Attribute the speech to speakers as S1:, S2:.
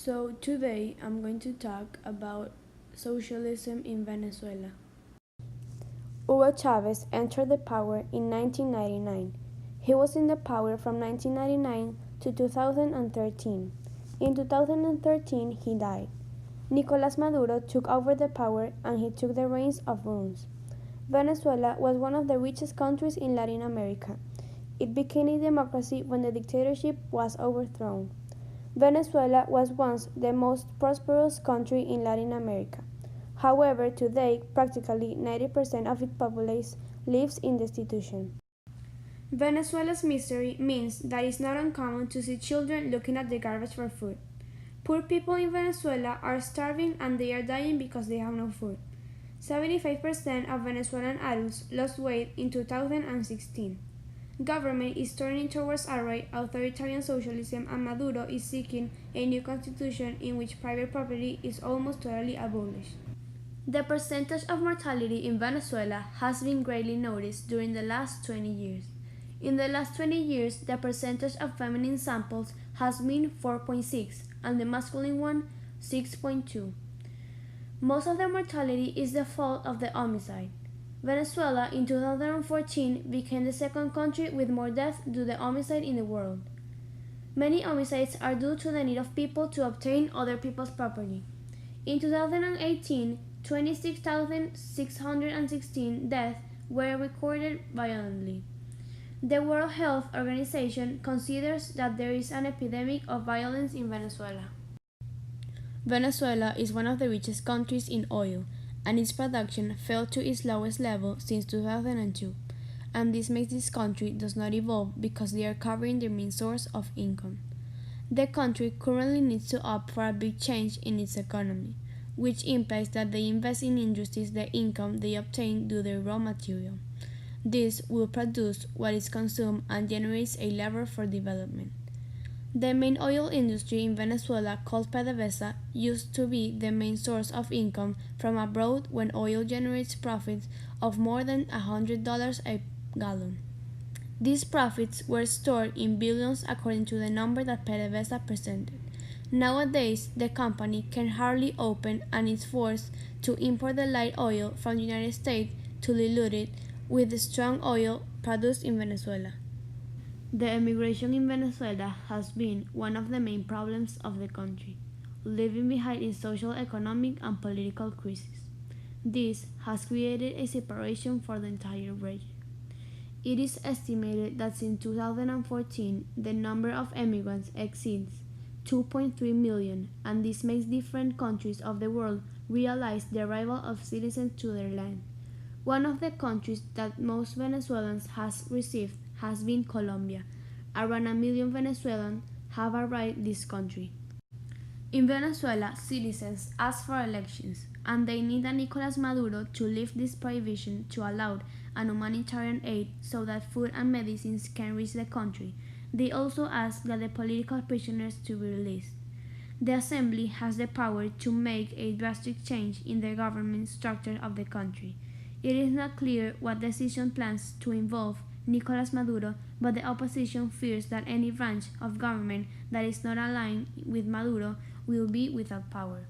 S1: So today I'm going to talk about socialism in Venezuela. Hugo Chavez entered the power in 1999. He was in the power from 1999 to 2013. In 2013, he died. Nicolás Maduro took over the power and he took the reins of rules. Venezuela was one of the richest countries in Latin America. It became a democracy when the dictatorship was overthrown. Venezuela was once the most prosperous country in Latin America. However, today, practically 90% of its populace lives in destitution. Venezuela's misery means that it's not uncommon to see children looking at the garbage for food. Poor people in Venezuela are starving and they are dying because they have no food. 75% of Venezuelan adults lost weight in 2016. Government is turning towards outright authoritarian socialism and Maduro is seeking a new constitution in which private property is almost totally abolished. The percentage of mortality in Venezuela has been greatly noticed during the last 20 years. In the last 20 years, the percentage of feminine samples has been 4.6 and the masculine one 6.2. Most of the mortality is the fault of the homicide. Venezuela in 2014 became the second country with more deaths due to homicide in the world. Many homicides are due to the need of people to obtain other people's property. In 2018, 26,616 deaths were recorded violently. The World Health Organization considers that there is an epidemic of violence in Venezuela. Venezuela is one of the richest countries in oil, and its production fell to its lowest level since 2002, and this makes this country does not evolve because they are covering their main source of income. The country currently needs to opt for a big change in its economy, which implies that they invest in industries the income they obtain due to their raw material. This will produce what is consumed and generates a lever for development. The main oil industry in Venezuela, called PDVSA, used to be the main source of income from abroad when oil generates profits of more than $100 a gallon. These profits were stored in billions according to the number that PDVSA presented. Nowadays, the company can hardly open and is forced to import the light oil from the United States to dilute it with the strong oil produced in Venezuela. The emigration in Venezuela has been one of the main problems of the country, leaving behind its social, economic, and political crisis. This has created a separation for the entire region. It is estimated that since 2014, the number of immigrants exceeds 2.3 million, and this makes different countries of the world realize the arrival of citizens to their land. One of the countries that most Venezuelans has received has been Colombia. Around 1 million Venezuelans have arrived this country. In Venezuela, citizens ask for elections, and they need a Nicolás Maduro to lift this prohibition to allow an humanitarian aid so that food and medicines can reach the country. They also ask that the political prisoners to be released. The Assembly has the power to make a drastic change in the government structure of the country. It is not clear what decision plans to involve Nicolás Maduro, but the opposition fears that any branch of government that is not aligned with Maduro will be without power.